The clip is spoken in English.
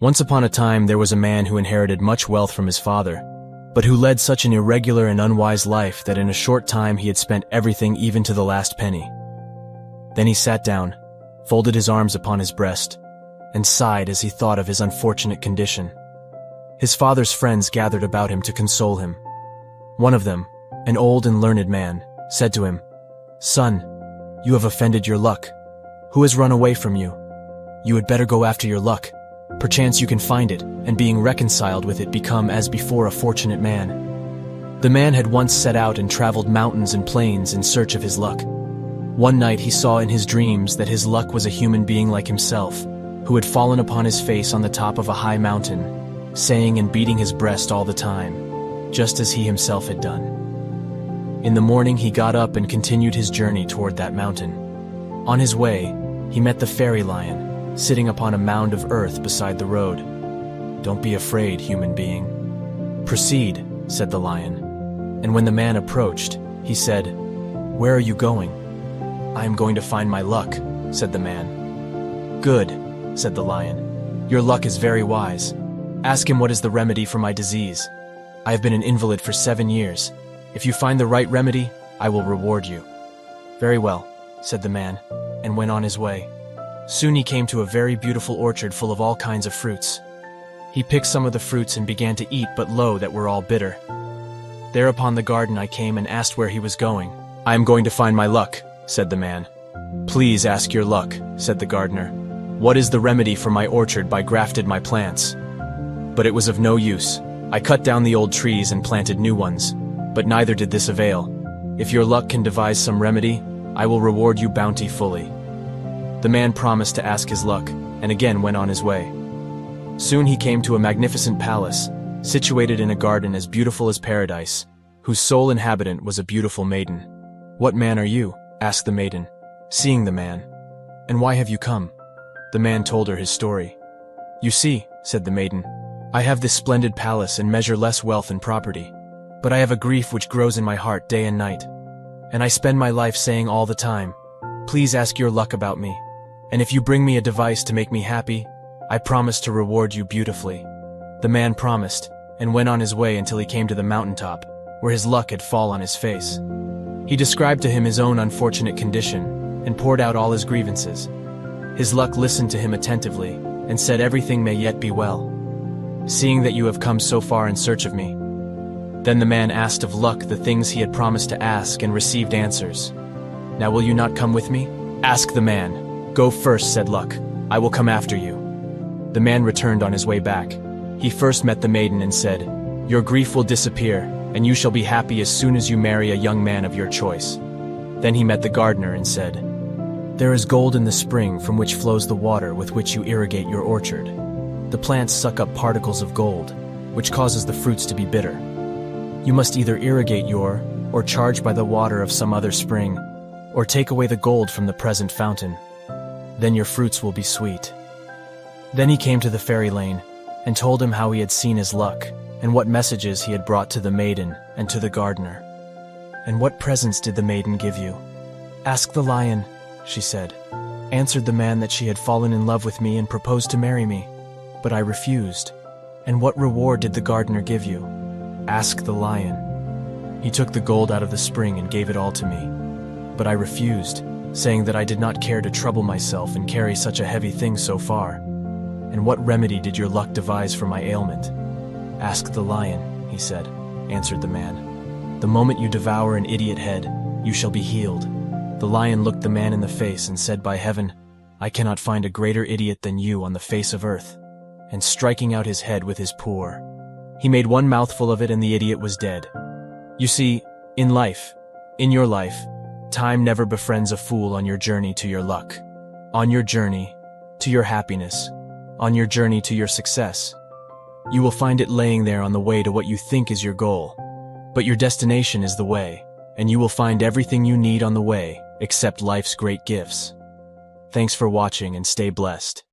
Once upon a time, there was a man who inherited much wealth from his father, but who led such an irregular and unwise life that in a short time he had spent everything, even to the last penny. Then he sat down, folded his arms upon his breast, and sighed as he thought of his unfortunate condition. His father's friends gathered about him to console him. One of them, an old and learned man, said to him, "Son, you have offended your luck. Who has run away from you? You had better go after your luck. Perchance you can find it, and being reconciled with it, become as before a fortunate man." The man had once set out and traveled mountains and plains in search of his luck. One night he saw in his dreams that his luck was a human being like himself, who had fallen upon his face on the top of a high mountain, saying and beating his breast all the time, just as he himself had done. In the morning he got up and continued his journey toward that mountain. On his way, he met the fairy lion, sitting upon a mound of earth beside the road. "Don't be afraid, human being. Proceed," said the lion. And when the man approached, he said, "Where are you going?" "I am going to find my luck," said the man. "Good," said the lion. "Your luck is very wise. Ask him what is the remedy for my disease. I have been an invalid for 7 years. If you find the right remedy, I will reward you." "Very well," said the man, and went on his way. Soon he came to a very beautiful orchard full of all kinds of fruits. He picked some of the fruits and began to eat, but lo, that were all bitter. Thereupon the garden I came and asked where he was going. "I am going to find my luck," said the man. "Please ask your luck," said the gardener. "What is the remedy for my orchard? By grafted my plants." But it was of no use. I cut down the old trees and planted new ones, but neither did this avail. If your luck can devise some remedy, I will reward you bountifully. The man promised to ask his luck, and again went on his way. Soon he came to a magnificent palace, situated in a garden as beautiful as paradise, whose sole inhabitant was a beautiful maiden. "What man are you?" asked the maiden, seeing the man. "And why have you come?" The man told her his story. "You see," said the maiden, "I have this splendid palace and measure less wealth and property, but I have a grief which grows in my heart day and night, and I spend my life saying all the time, 'Please ask your luck about me, and if you bring me a device to make me happy, I promise to reward you beautifully.'" The man promised, and went on his way until he came to the mountaintop, where his luck had fallen on his face. He described to him his own unfortunate condition, and poured out all his grievances. His luck listened to him attentively, and said, "Everything may yet be well, seeing that you have come so far in search of me." Then the man asked of luck the things he had promised to ask, and received answers. "Now will you not come with me?" asked the man. "Go first," said luck. "I will come after you." The man returned on his way back. He first met the maiden and said, "Your grief will disappear, and you shall be happy as soon as you marry a young man of your choice." Then he met the gardener and said, "There is gold in the spring from which flows the water with which you irrigate your orchard. The plants suck up particles of gold, which causes the fruits to be bitter. You must either irrigate your, or charge by the water of some other spring, or take away the gold from the present fountain. Then your fruits will be sweet." Then he came to the fairy lane, and told him how he had seen his luck, and what messages he had brought to the maiden and to the gardener. "And what presents did the maiden give you?" "Ask the lion," she said. "Answered the man that she had fallen in love with me and proposed to marry me, but I refused." "And what reward did the gardener give you?" "Ask the lion. He took the gold out of the spring and gave it all to me, but I refused, saying that I did not care to trouble myself and carry such a heavy thing so far." "And what remedy did your luck devise for my ailment?" "Ask the lion," he said. Answered the man. "The moment you devour an idiot head, you shall be healed." The lion looked the man in the face and said, "By heaven, I cannot find a greater idiot than you on the face of earth." And striking out his head with his paw, he made one mouthful of it, and the idiot was dead. You see, in your life, time never befriends a fool on your journey to your luck, on your journey to your happiness, on your journey to your success. You will find it laying there on the way to what you think is your goal, but your destination is the way, and you will find everything you need on the way, except life's great gifts. Thanks for watching and stay blessed.